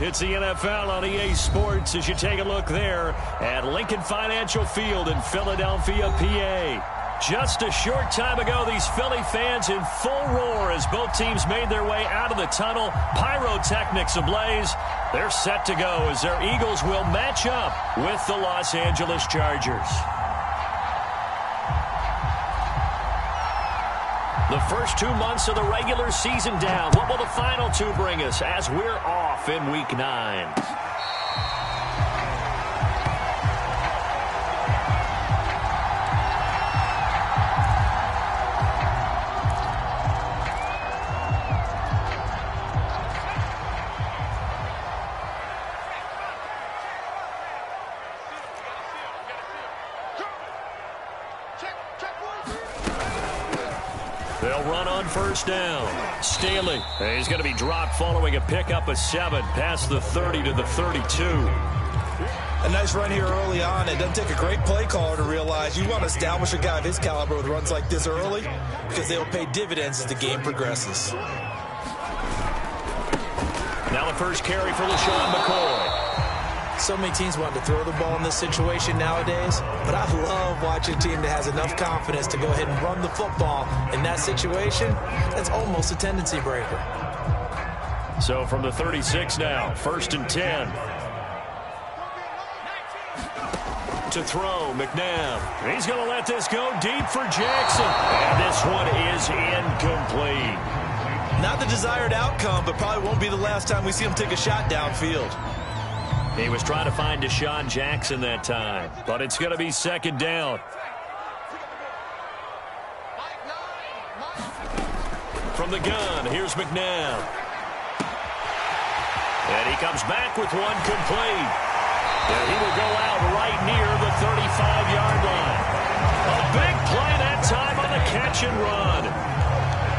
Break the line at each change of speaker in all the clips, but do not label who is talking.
It's the NFL on EA Sports as you take a look there at Lincoln Financial Field in Philadelphia, PA. Just a short time ago, these Philly fans in full roar as both teams made their way out of the tunnel. Pyrotechnics ablaze. They're set to go as their Eagles will match up with the Los Angeles Chargers. The first 2 months of the regular season down. What will the final two bring us as we're off in Week 9? They'll run on first down. Staley, he's going to be dropped following a pickup of 7 past the 30 to the 32.
A nice run here early on. It doesn't take a great play caller to realize you want to establish a guy of his caliber with runs like this early because they'll pay dividends as the game progresses.
Now the first carry for LaShawn McCoy.
So many teams want to throw the ball in this situation nowadays, but I love watching a team that has enough confidence to go ahead and run the football in that situation. That's almost a tendency breaker.
So from the 36 now, 1st and 10. To throw, McNabb. He's going to let this go deep for Jackson. And this one is incomplete.
Not the desired outcome, but probably won't be the last time we see him take a shot downfield.
He was trying to find Deshaun Jackson that time, but it's going to be 2nd down. From the gun, here's McNabb. And he comes back with one complete. And he will go out right near the 35-yard line. A big play that time on the catch and run.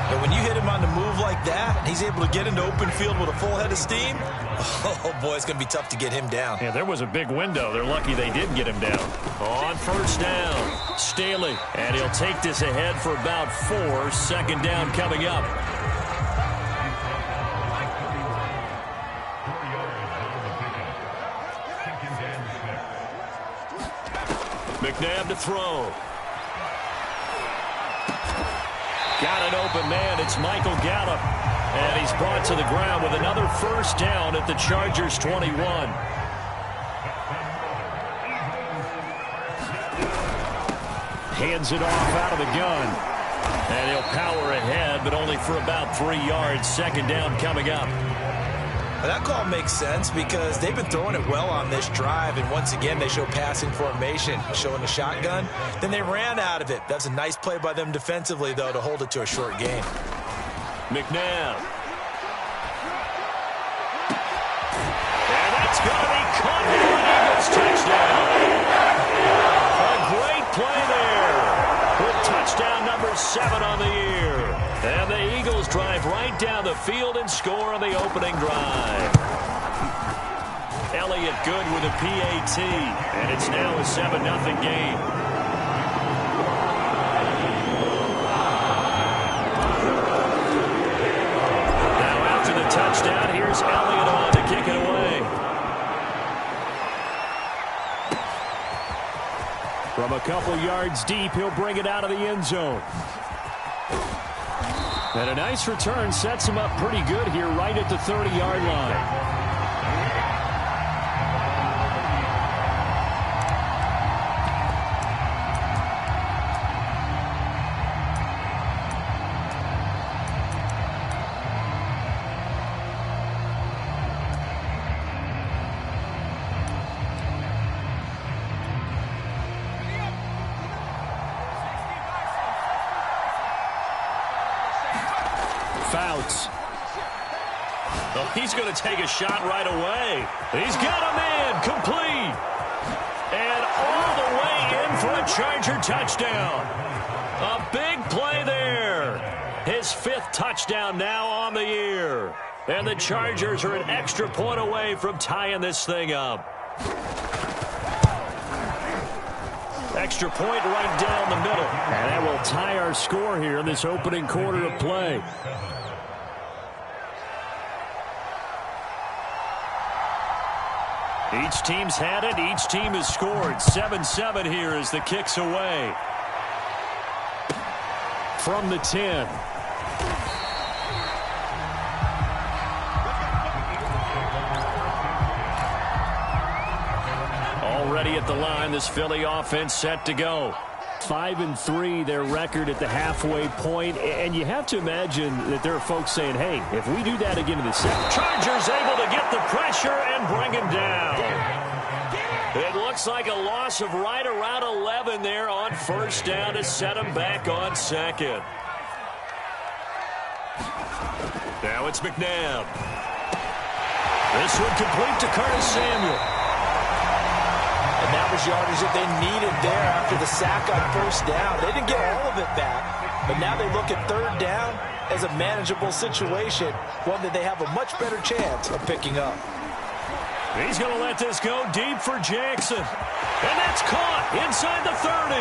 But when you hit him on the move like that, and he's able to get into open field with a full head of steam, oh boy, it's going to be tough to get him down.
Yeah, there was a big window. They're lucky they did get him down. On first down, Staley. And he'll take this ahead for about 4. 2nd down coming up. McNabb to throw. Got an open man. It's Michael Gallup. And he's brought to the ground with another first down at the Chargers 21. Hands it off out of the gun. And he'll power ahead, but only for about 3 yards. 2nd down coming up.
That call makes sense because they've been throwing it well on this drive, and once again they show passing formation, showing the shotgun. Then they ran out of it. That's a nice play by them defensively, though, to hold it to a short gain.
McNabb. And that's going to be caught for an Eagles touchdown. A great play there with touchdown number 7 on the year. And the Eagles drive right down the field and score on the opening drive. Elliott good with a PAT, and it's now a 7-0 game. Now after the touchdown, here's Elliott on to kick it away. From a couple yards deep, he'll bring it out of the end zone. And a nice return sets him up pretty good here right at the 30-yard line. Fouts. Oh, he's going to take a shot right away. He's got him in. Complete. And all the way in for a Charger touchdown. A big play there. His 5th touchdown now on the year. And the Chargers are an extra point away from tying this thing up. Extra point right down the middle. And that will tie our score here in this opening quarter of play. Each team's had it. Each team has scored. 7-7 here as the kick's away. From the 10. Already at the line, this Philly offense set to go. 5-3, their record at the halfway point. And you have to imagine that there are folks saying, hey, if we do that again in the second. Chargers able to get the pressure and bring him down. It looks like a loss of right around 11 there on first down to set him back on second. Now it's McNabb. This one complete to Curtis Samuel.
And that was yardage that they needed there after the sack on first down. They didn't get all of it back, but now they look at third down as a manageable situation, one that they have a much better chance of picking up.
He's going to let this go deep for Jackson. And that's caught inside the 30.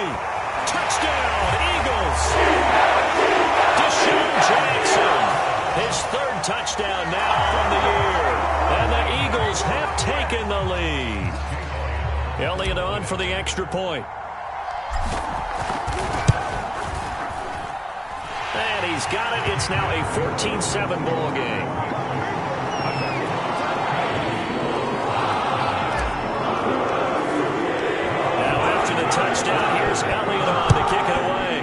Touchdown, Eagles. Deshaun Jackson, his third touchdown now on the year. And the Eagles have taken the lead. Elliott on for the extra point. And he's got it. It's now a 14-7 ball game. Now after the touchdown, here's Elliott on to kick it away.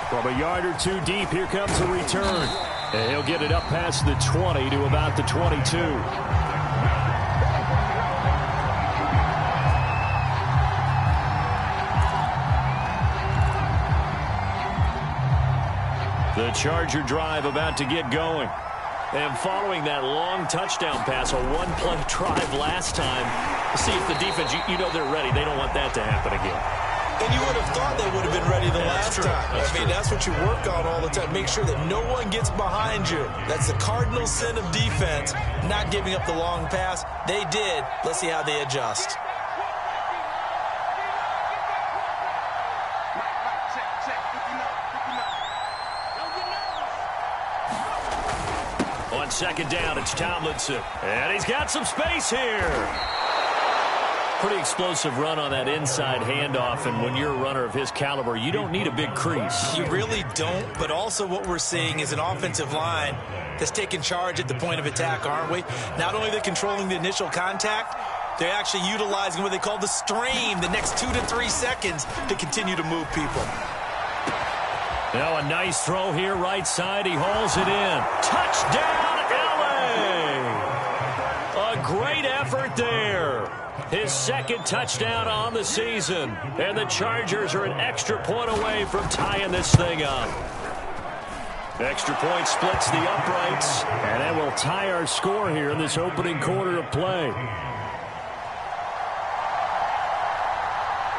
From a yard or two deep, here comes the return. And he'll get it up past the 20 to about the 22. The Charger drive about to get going. And following that long touchdown pass, a one-play drive last time, see if the defense, you know they're ready. They don't want that to happen again.
And you would have thought they would have been ready the last time. That's what you work on all the time. Make sure that no one gets behind you. That's the cardinal sin of defense, not giving up the long pass. They did. Let's see how they adjust.
On second down, it's Tomlinson. And he's got some space here. Pretty explosive run on that inside handoff, and when you're a runner of his caliber, you don't need a big crease.
You really don't, but also what we're seeing is an offensive line that's taking charge at the point of attack, aren't we? Not only they're controlling the initial contact, they're actually utilizing what they call the strain, the next 2 to 3 seconds to continue to move people.
Now a nice throw here, right side. He hauls it in. Touchdown, LA! A great effort there. His second touchdown on the season. And the Chargers are an extra point away from tying this thing up. Extra point splits the uprights. And that will tie our score here in this opening quarter of play.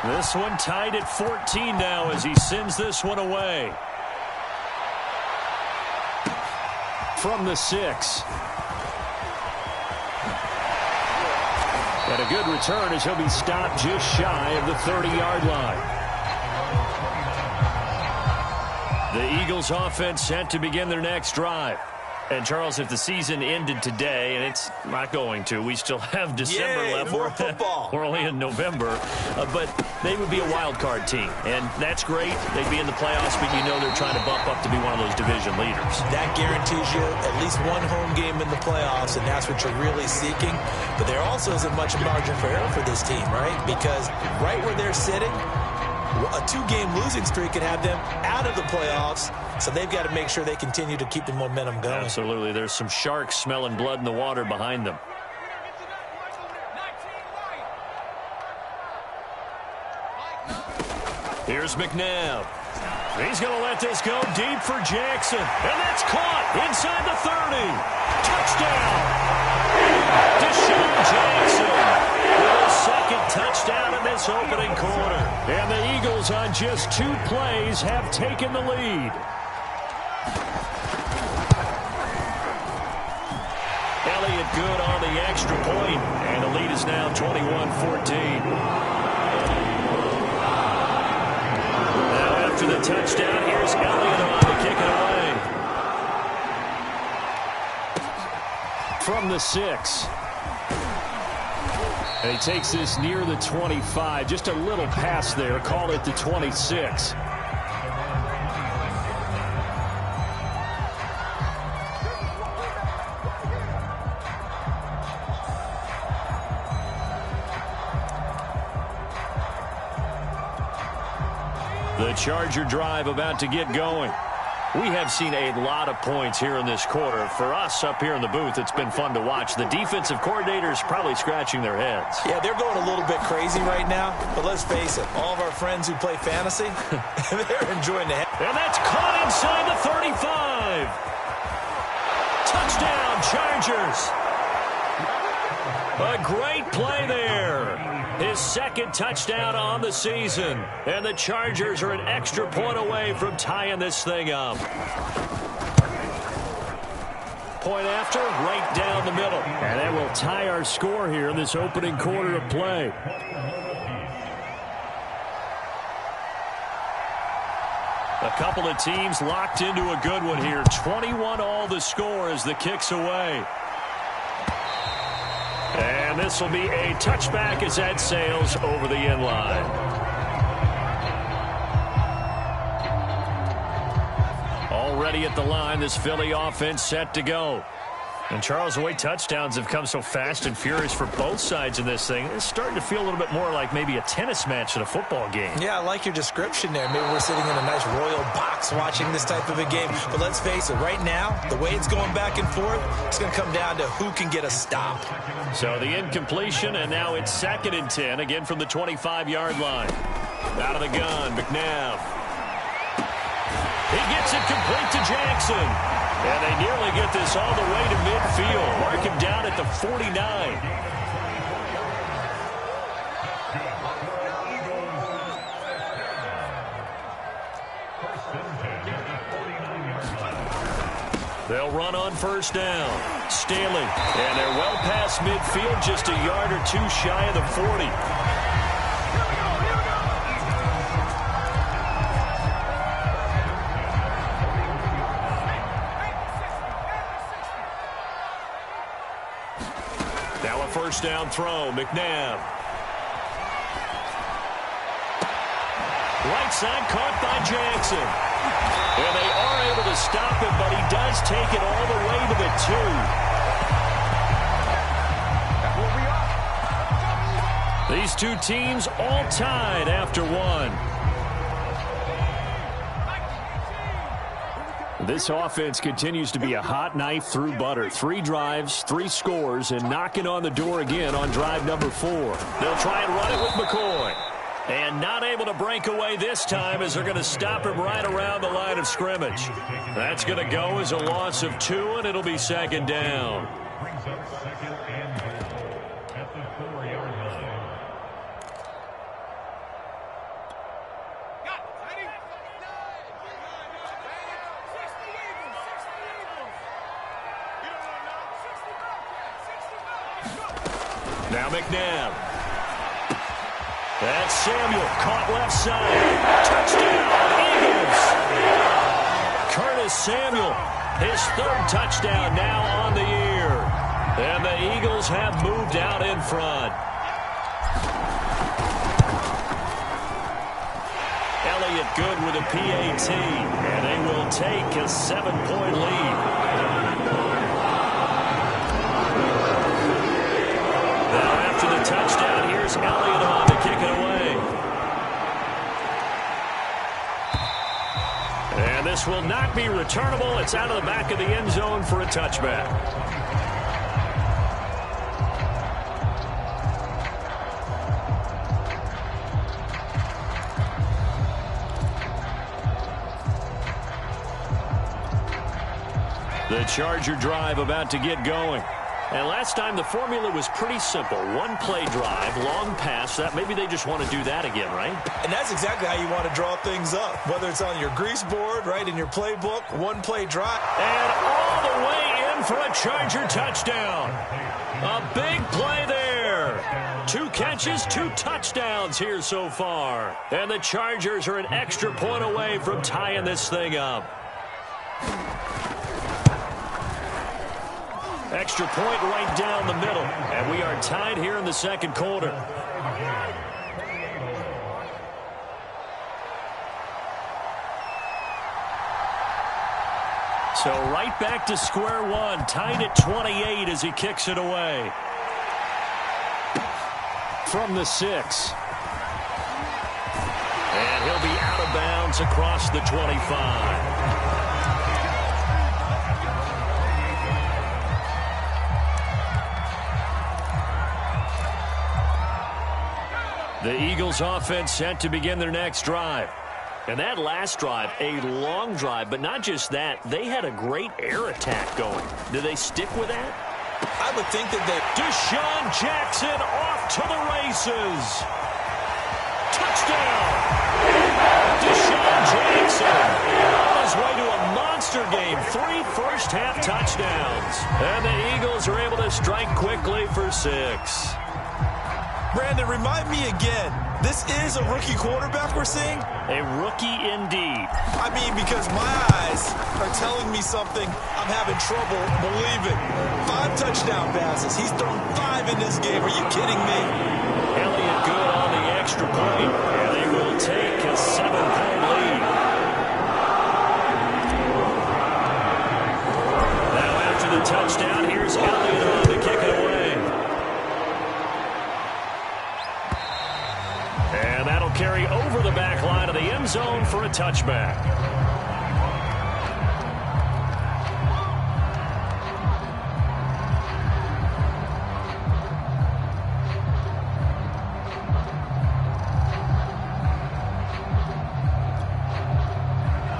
This one tied at 14 now as he sends this one away. From the 6. And a good return as he'll be stopped just shy of the 30-yard line. The Eagles offense set to begin their next drive. And, Charles, if the season ended today, and it's not going to, we still have December left.
More football.
We're only in November. But they would be a wild card team. And that's great. They'd be in the playoffs, but you know they're trying to bump up to be one of those division leaders. That
guarantees you at least one home game in the playoffs, and that's what you're really seeking. But there also isn't much margin for error for this team, right? Because right where they're sitting, a 2-game losing streak could have them out of the playoffs, so they've got to make sure they continue to keep the momentum going.
Absolutely. There's some sharks smelling blood in the water behind them. Here's McNabb. He's going to let this go deep for Jackson. And that's caught inside the 30. Touchdown. Deshaun Jackson with his second touchdown in this opening quarter. And the Eagles on just 2 plays have taken the lead. Elliott good on the extra point, and the lead is now 21-14. Now after the touchdown, here's Elliott on to kick it away. from the 6. And he takes this near the 25. Just a little pass there. Call it the 26. The Charger drive about to get going. We have seen a lot of points here in this quarter. For us up here in the booth, it's been fun to watch. The defensive coordinators probably scratching their heads.
Yeah, they're going a little bit crazy right now. But let's face it, all of our friends who play fantasy, they're enjoying the heck.
And that's caught inside the 35. Touchdown, Chargers. A great play there. His second touchdown on the season. And the Chargers are an extra point away from tying this thing up. Point after, right down the middle. And that will tie our score here in this opening quarter of play. A couple of teams locked into a good one here. 21 all the score as the kick's away. And this will be a touchback as that sails over the end line. Already at the line, this Philly offense set to go. And Charles, the way touchdowns have come so fast and furious for both sides in this thing, it's starting to feel a little bit more like maybe a tennis match at a football game. Yeah, I like your description there. Maybe we're sitting in a nice royal box watching this type of a game. But let's face it, right now, the way it's going back and forth, it's going to come down to who can get a stop. So the incompletion, and now it's 2nd and 10, again from the 25-yard line. Out of the gun, McNabb. He gets it complete to Jackson. And they nearly get this all the way to midfield. Mark him down at the 49. They'll run on first down. Staley. And they're well past midfield, just a yard or two shy of the 40. First down throw, McNabb. Right side caught by Jackson. And they are able to stop him, but he does take it all the way to the 2. These two teams all tied after one. This offense continues to be a hot knife through butter. 3 drives, 3 scores, and knocking on the door again on drive number 4. They'll try and run it with McCoy. And not able to break away this time as they're going to stop him right around the line of scrimmage. That's going to go as a loss of 2, and it'll be 2nd down.
At the 4-yard line.
Now McNabb. That's Samuel, caught left side. Touchdown, Eagles. Curtis Samuel, his 3rd touchdown now on the year. And the Eagles have moved out in front. Elliott good with a PAT, and they will take a 7-point lead. Touchdown. Here's Elliott on to kick it away. And this will not be returnable. It's out of the back of the end zone for a touchback. The Charger drive about to get going. And last time the formula was pretty simple. 1-play drive, long pass. That maybe they just want to do that again, right?
And that's exactly how you want to draw things up. Whether it's on your grease board, right, in your playbook, 1-play drive.
And all the way in for a Charger touchdown. A big play there. 2 catches, 2 touchdowns here so far. And the Chargers are an extra point away from tying this thing up. Extra point right down the middle. And we are tied here in the second quarter. So right back to square one. Tied at 28 as he kicks it away. From the 6. And he'll be out of bounds across the 25. The Eagles offense set to begin their next drive. And that last drive, a long drive, but not just that, they had a great air attack going. Do they stick with that?
I would think that they...
Deshaun Jackson off to the races. Touchdown! Deshaun Jackson on his way to a monster game. 3 first-half touchdowns. And the Eagles are able to strike quickly for 6.
Brandon, remind me again, this is a rookie quarterback we're seeing?
A rookie indeed.
I mean, because my eyes are telling me something I'm having trouble believing. 5 touchdown passes. He's thrown 5 in this game. Are you kidding me?
Elliott good on the extra point, and they will take a 7-point lead. Now after the touchdown, here's Elliott on to kick it away. And that'll carry over the back line of the end zone for a touchback.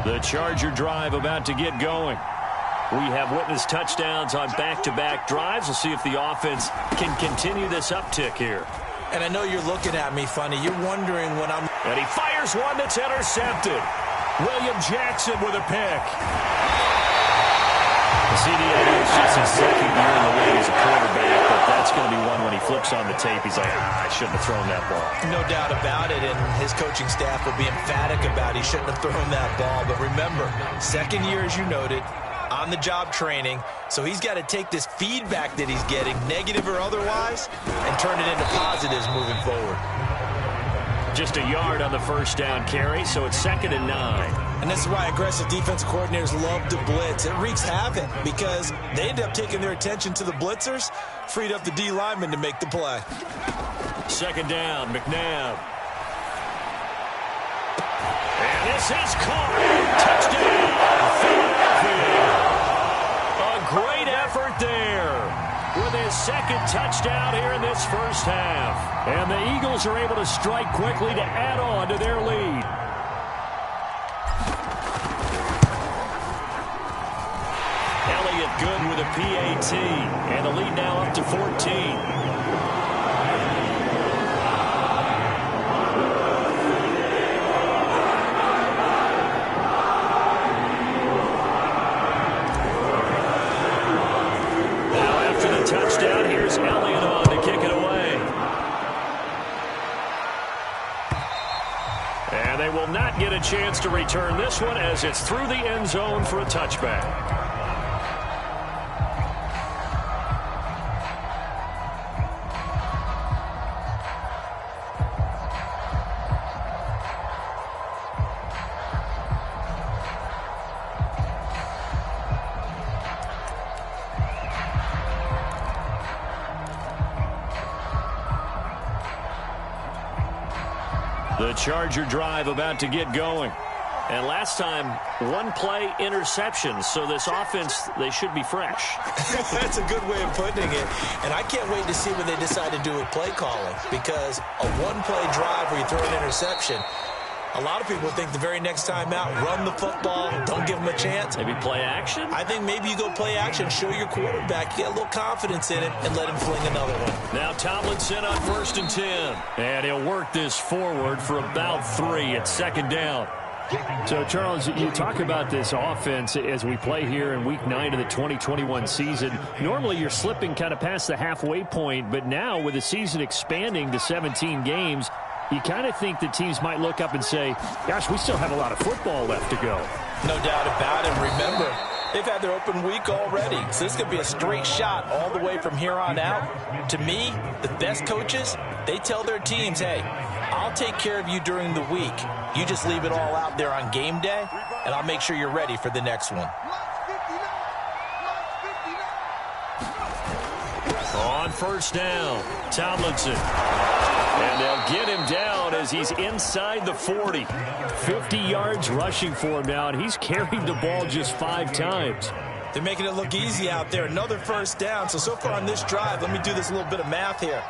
The Charger drive about to get going. We have witnessed touchdowns on back-to-back drives. We'll see if the offense can continue this uptick here.
And I know you're looking at me funny. You're wondering when I'm...
And he fires one that's intercepted. William Jackson with a pick. It's just his second year in the league as a quarterback, but that's going to be one when he flips on the tape. He's like, I shouldn't have thrown that ball.
No doubt about it, and his coaching staff will be emphatic about he shouldn't have thrown that ball. But remember, second year, as you noted, on-the-job training, so he's got to take this feedback that he's getting, negative or otherwise, and turn it into positives moving forward.
Just a yard on the first down carry, so it's 2nd and 9.
And this is why aggressive defensive coordinators love to blitz. It wreaks havoc because they end up taking their attention to the blitzers, freed up the D lineman to make the play.
2nd down, McNabb. And this is caught. Touchdown, Philadelphia. A great effort there with his 2nd touchdown here in this first half. And the Eagles are able to strike quickly to add on to their lead. Elliott good with a PAT. And the lead now up to 14. Touchdown. Here's Elliott on to kick it away. And they will not get a chance to return this one as it's through the end zone for a touchback. The Charger drive about to get going. And last time, 1 play interception. So this offense, they should be fresh.
That's a good way of putting it. And I can't wait to see what they decide to do with play calling. Because a 1-play drive where you throw an interception, a lot of people think the very next time out, run the football, don't give them a chance.
Maybe play action?
I think maybe you go play action, show your quarterback, get a little confidence in it, and let him fling another one.
Now Tomlinson on 1st and 10. And he'll work this forward for about 3 at 2nd down.
So, Charles, you talk about this offense as we play here in Week 9 of the 2021 season. Normally, you're slipping kind of past the halfway point, but now with the season expanding to 17 games, you kind of think that teams might look up and say, gosh, we still have a lot of football left to go.
No doubt about it. Remember, They've had their open week already, so this could be a straight shot all the way from here on out. To me, the best coaches, they tell their teams, hey, I'll take care of you during the week. You just leave it all out there on game day, and I'll make sure you're ready for the next one.
On first down, Tomlinson. And they'll get him down as he's inside the 40.
50 yards rushing for him now, and he's carried the ball just 5 times.
They're making it look easy out there. Another first down. So far on this drive, let me do this little bit of math here.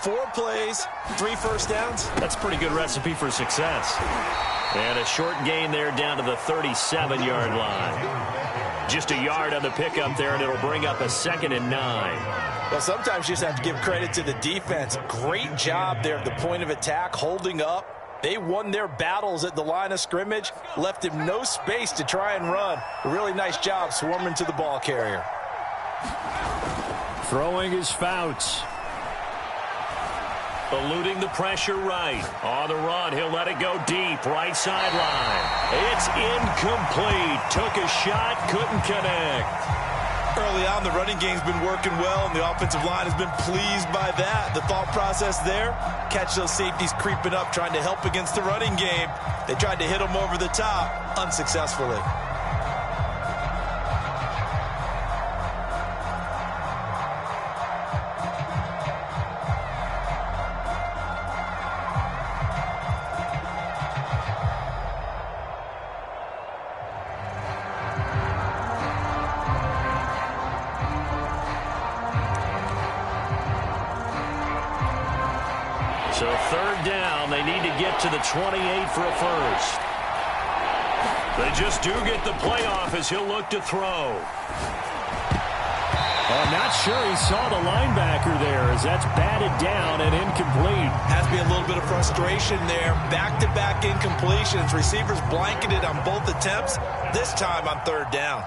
4 plays, 3 first downs.
That's a pretty good recipe for success. And a short gain there down to the 37-yard line. Just a yard on the pickup there, and it'll bring up a 2nd and 9.
Well, sometimes you just have to give credit to the defense. Great job there at the point of attack, holding up. They won their battles at the line of scrimmage, left him no space to try and run. A really nice job swarming to the ball carrier.
Throwing his Fouts.
Eluding the pressure right. On the run, he'll let it go deep. Right sideline. It's incomplete. Took a shot, couldn't connect.
Early on, the running game's been working well, and the offensive line has been pleased by that. The thought process there, catch those safeties creeping up, trying to help against the running game. They tried to hit them over the top, unsuccessfully.
So 3rd down, they need to get to the 28 for a first. They just do get the playoff as he'll look to throw.
I'm not sure he saw the linebacker there as that's batted down and incomplete.
Has to be a little bit of frustration there. Back-to-back incompletions. Receivers blanketed on both attempts, this time on 3rd down.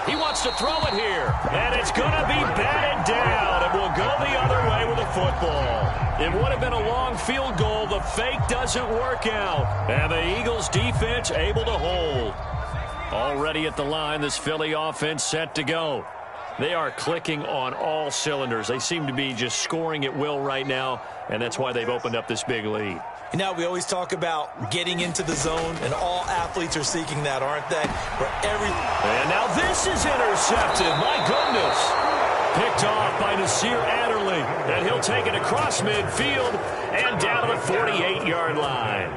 He wants to throw it here. And it's going to be batted down. And will go the other way with the football. It would have been a long field goal. The fake doesn't work out. And the Eagles defense able to hold. Already at the line, this Philly offense set to go. They are clicking on all cylinders. They seem to be just scoring at will right now. And that's why they've opened up this big lead.
You know, we always talk about getting into the zone, and all athletes are seeking that, aren't they?
And now this is intercepted. My goodness. Picked off by Nasir Adderley. And he'll take it across midfield and down to the 48-yard line.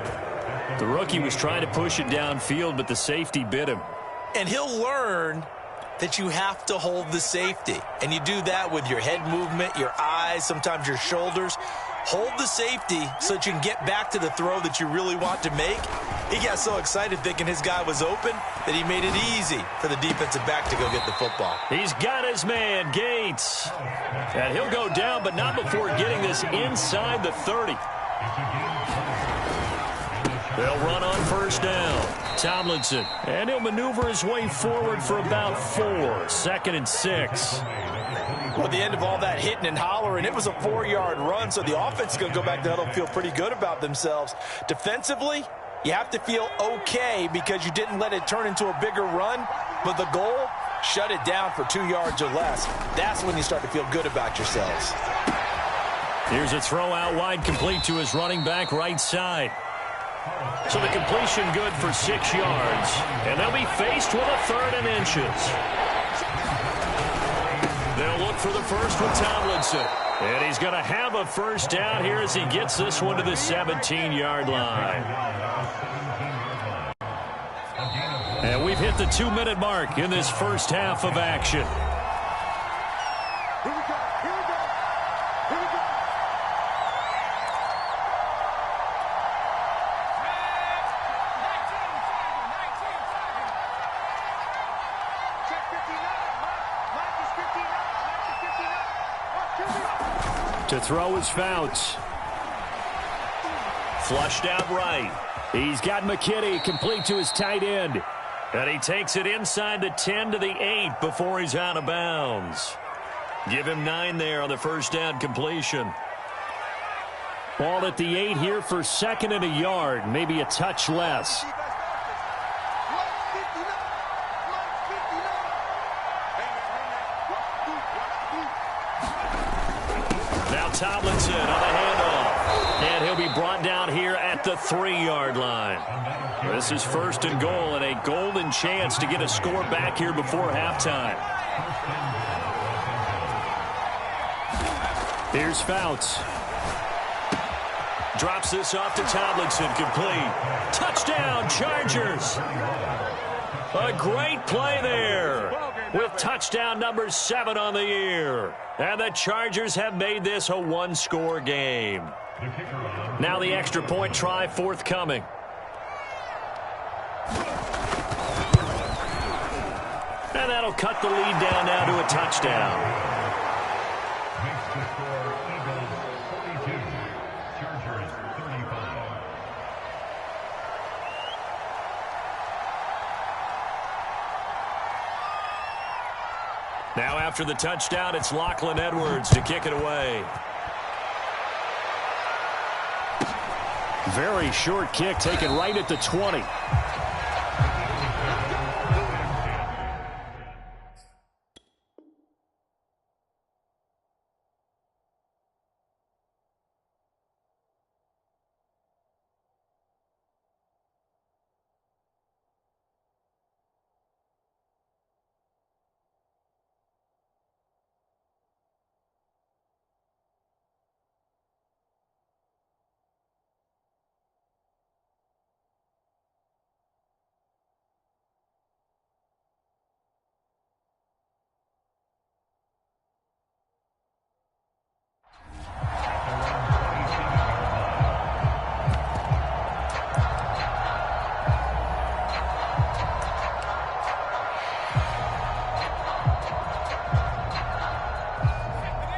The rookie was trying to push it downfield, but the safety bit him.
And he'll learn that you have to hold the safety. And you do that with your head movement, your eyes, sometimes your shoulders. Hold the safety so that you can get back to the throw that you really want to make. He got so excited thinking his guy was open that he made it easy for the defensive back to go get the football.
He's got his man, Gates. And he'll go down, but not before getting this inside the 30. They'll run on first down. Tomlinson. And he'll maneuver his way forward for about 4. 2nd and 6.
Well, at the end of all that hitting and hollering, it was a 4-yard run, so the offense is going to go back to huddle and feel pretty good about themselves. Defensively, you have to feel okay because you didn't let it turn into a bigger run, but the goal, shut it down for 2 yards or less. That's when you start to feel good about yourselves.
Here's a throw out wide, complete to his running back right side. So the completion good for 6 yards, and they'll be faced with a 3rd and inches. They'll look for the first with Tomlinson. And he's going to have a first down here as he gets this one to the 17-yard line. And we've hit the 2-minute mark in this first half of action.
To throw his Fouts.
Flushed out right.
He's got McKinney complete to his tight end.
And he takes it inside the 10 to the 8 before he's out of bounds. Give him 9 there on the first down completion.
Ball at the 8 here for second and a yard, maybe a touch less.
Now Tomlinson on the handoff. And he'll be brought down here at the 3-yard line. This is first and goal and a golden chance to get a score back here before halftime.
Here's Fouts.
Drops this off to Tomlinson, complete. Touchdown, Chargers. A great play there with touchdown number 7 on the year. And the Chargers have made this a one-score game. Now the extra point try forthcoming. And that'll cut the lead down now to a touchdown. Now after the touchdown, it's Lachlan Edwards to kick it away.
Very short kick taken right at the 20.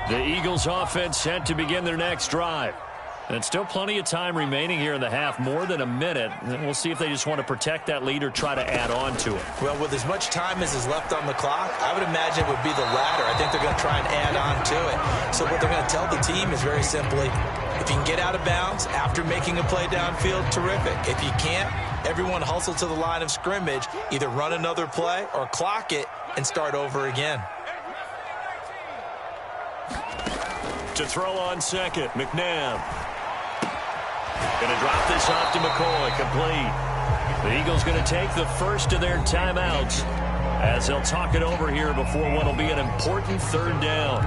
The Eagles offense set to begin their next drive. And still plenty of time remaining here in the half, more than a minute. And we'll see if they just want to protect that lead or try to add on to it.
Well, with as much time as is left on the clock, I would imagine it would be the latter. I think they're going to try and add on to it. So what they're going to tell the team is very simply, if you can get out of bounds after making a play downfield, terrific. If you can't, everyone hustle to the line of scrimmage, either run another play or clock it and start over again.
To throw on second, McNabb. Going to drop this off to McCoy, complete. The Eagles going to take the first of their timeouts as they'll talk it over here before what will be an important third down.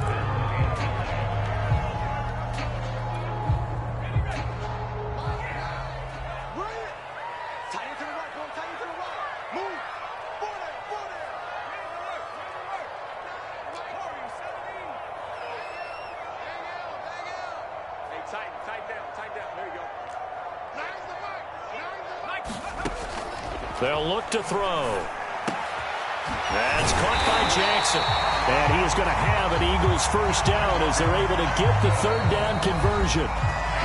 They'll look to throw. That's caught by Jackson.
And he is going to have an Eagles first down as they're able to get the third down conversion.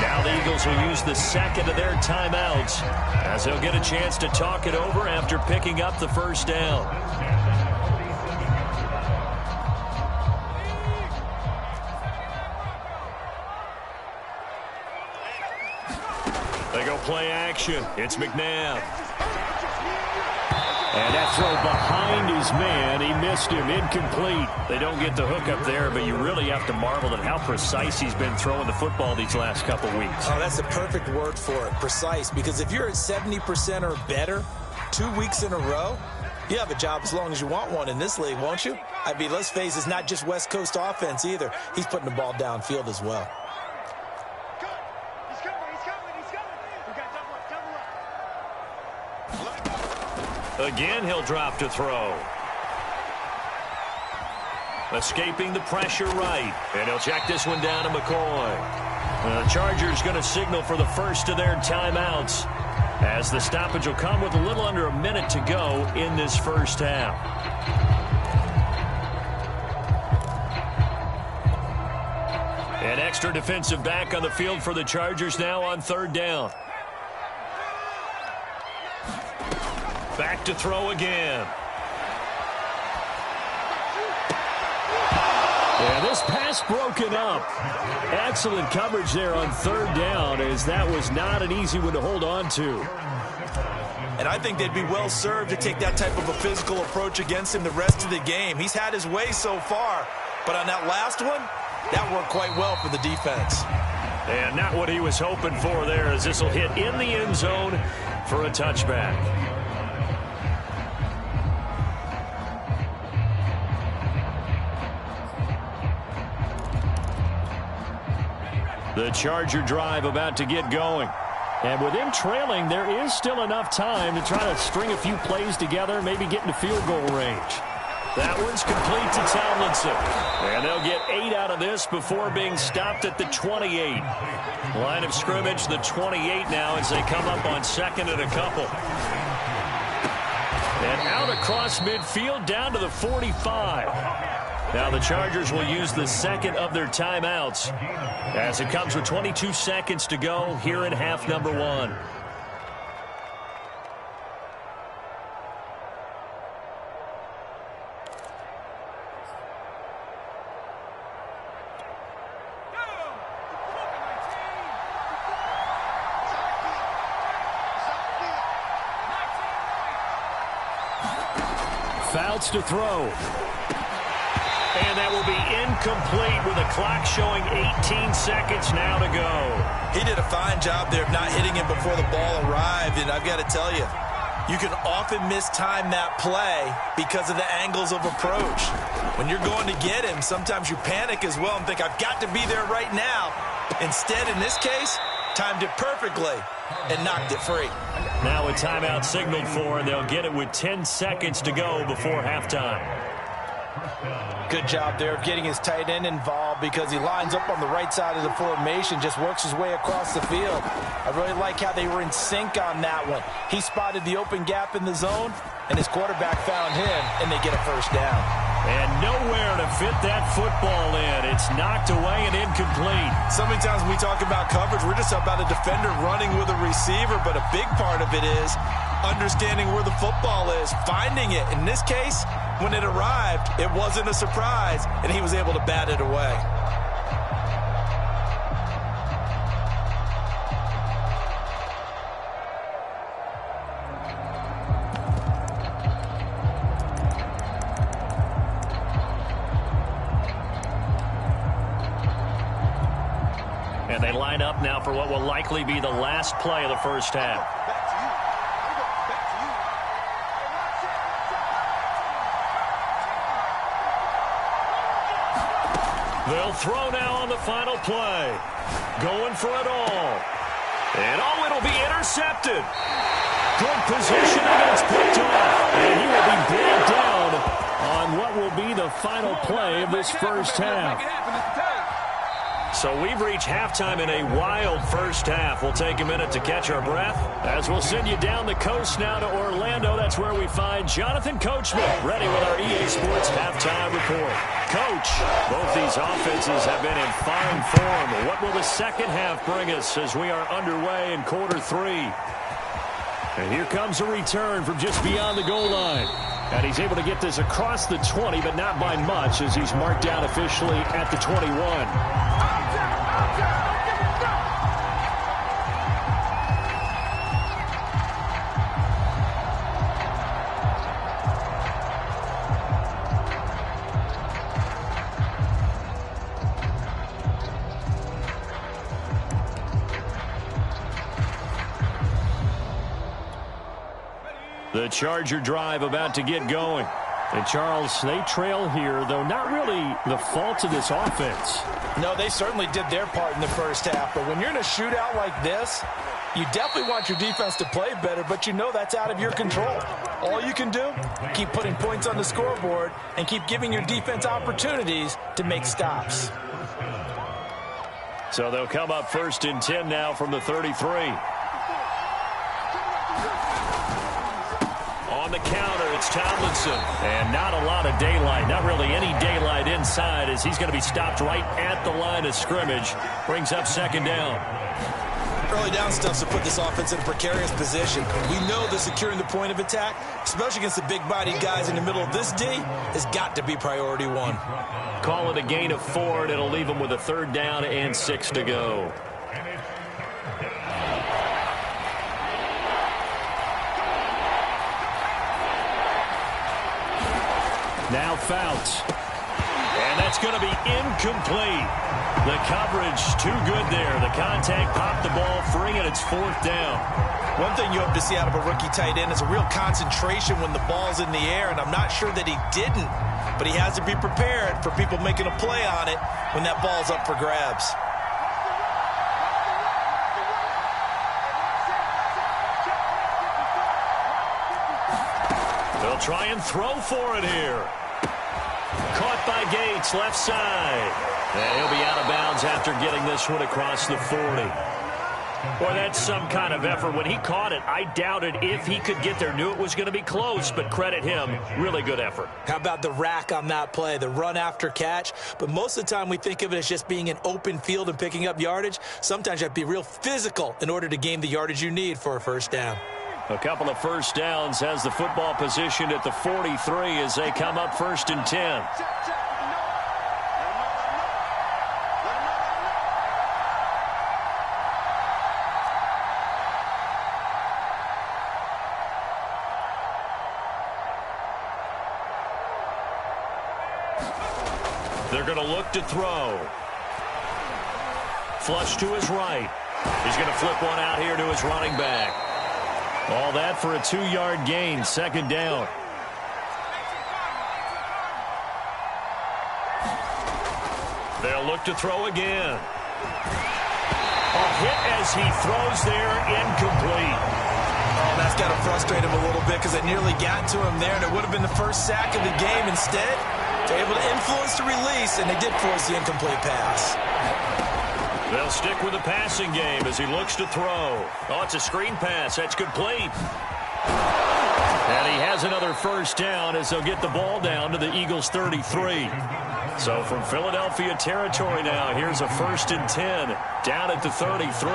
Now the Eagles will use the second of their timeouts as they'll get a chance to talk it over after picking up the first down. They go play action. It's McNabb.
And that throw behind his man, he missed him, incomplete.
They don't get the hook up there, but you really have to marvel at how precise he's been throwing the football these last couple weeks.
Oh, that's the perfect word for it, precise. Because if you're at 70% or better 2 weeks in a row, you have a job as long as you want one in this league, won't you? I mean, let's face it, it's not just West Coast offense either. He's putting the ball downfield as well.
Again, he'll drop to throw. Escaping the pressure right. And he'll check this one down to McCoy. The Chargers going to signal for the first of their timeouts as the stoppage will come with a little under a minute to go in this first half. An extra defensive back on the field for the Chargers now on third down. Back to throw again.
Yeah, this pass broken up. Excellent coverage there on third down, as that was not an easy one to hold on to.
And I think they'd be well served to take that type of a physical approach against him the rest of the game. He's had his way so far, but on that last one, that worked quite well for the defense.
And not what he was hoping for there, as this will hit in the end zone for a touchback. The Charger drive about to get going. And with him trailing, there is still enough time to try to string a few plays together, maybe get into field goal range. That one's complete to Tomlinson. And they'll get 8 out of this before being stopped at the 28. Line of scrimmage, the 28 now, as they come up on second and a couple. And out across midfield down to the 45. Now the Chargers will use the second of their timeouts as it comes with 22 seconds to go here in half number 1. Fouts to throw. And that will be incomplete with the clock showing 18 seconds now to go.
He did a fine job there of not hitting him before the ball arrived, and I've got to tell you, you can often mistime that play because of the angles of approach. When you're going to get him, sometimes you panic as well and think, I've got to be there right now. Instead, in this case, timed it perfectly and knocked it free.
Now a timeout signaled for, and they'll get it with 10 seconds to go before halftime.
Good job there of getting his tight end involved because he lines up on the right side of the formation, just works his way across the field. I really like how they were in sync on that one. He spotted the open gap in the zone, and his quarterback found him, and they get a first down.
And nowhere to fit that football in. It's knocked away and incomplete.
So many times when we talk about coverage, we're just about a defender running with a receiver, but a big part of it is understanding where the football is, finding it. In this case, when it arrived, it wasn't a surprise, and he was able to bat it away.
And they line up now for what will likely be the last play of the first half. They'll throw now on the final play. Going for it all. And oh, it'll be intercepted. Good positioning, and it's picked off. And he will be brought down on what will be the final play of this first half. So we've reached halftime in a wild first half. We'll take a minute to catch our breath as we'll send you down the coast now to Orlando. That's where we find Jonathan Coachman ready with our EA Sports halftime report. Coach, both these offenses have been in fine form. What will the second half bring us as we are underway in quarter 3? And here comes a return from just beyond the goal line. And he's able to get this across the 20, but not by much, as he's marked down officially at the 21. The Charger drive about to get going. And, Charles, they trail here, though not really the fault of this offense.
No, they certainly did their part in the first half. But when you're in a shootout like this, you definitely want your defense to play better, but you know that's out of your control. All you can do, keep putting points on the scoreboard and keep giving your defense opportunities to make stops.
So they'll come up 1st and 10 now from the 33. On the counter, it's Tomlinson. And not a lot of daylight, not really any daylight inside, as he's going to be stopped right at the line of scrimmage. Brings up 2nd down.
Early down stuff to put this offense in a precarious position. We know that securing the point of attack, especially against the big-bodied guys in the middle of this D, has got to be priority one.
Call it a gain of 4, and it'll leave them with a 3rd down and 6 to go. Now Fouts. And that's going to be incomplete. The coverage too good there. The contact popped the ball free, and it's 4th down.
One thing you hope to see out of a rookie tight end is a real concentration when the ball's in the air, and I'm not sure that he didn't, but he has to be prepared for people making a play on it when that ball's up for grabs.
They'll try and throw for it here. Caught by Gates, left side. And he'll be out of bounds after getting this one across the 40. Boy, that's some kind of effort. When he caught it, I doubted if he could get there. Knew it was going to be close, but credit him. Really good effort.
How about the rack on that play, the run after catch? But most of the time we think of it as just being an open field and picking up yardage. Sometimes you have to be real physical in order to gain the yardage you need for a 1st down.
A couple of 1st downs, has the football positioned at the 43 as they come up 1st and 10. They're going to look to throw. Flush to his right. He's going to flip one out here to his running back. All that for a 2-yard gain, 2nd down. They'll look to throw again. A hit as he throws there, incomplete.
Oh, that's got to frustrate him a little bit because it nearly got to him there, and it would have been the 1st sack of the game. Instead, they're able to influence the release, and they did force the incomplete pass.
They'll stick with the passing game as he looks to throw. Oh, it's a screen pass. That's complete. And he has another 1st down as they'll get the ball down to the Eagles' 33. So from Philadelphia territory now, here's a 1st and 10 down at the 33.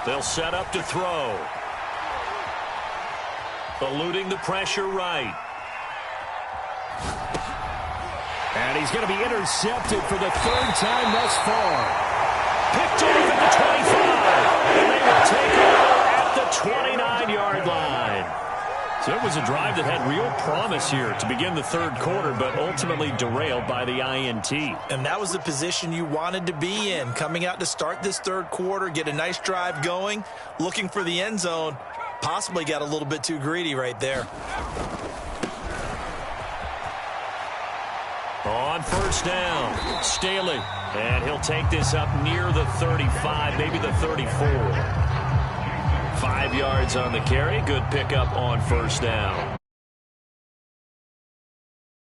They'll set up to throw. Eluding the pressure right.
And he's going to be intercepted for the 3rd time thus far.
Picked off at the 25. And they will take over at the 29-yard line. So it was a drive that had real promise here to begin the 3rd quarter, but ultimately derailed by the INT.
And that was the position you wanted to be in, coming out to start this 3rd quarter, get a nice drive going, looking for the end zone. Possibly got a little bit too greedy right there.
On 1st down, Staley. And he'll take this up near the 35, maybe the 34. 5 yards on the carry. Good pickup on 1st down.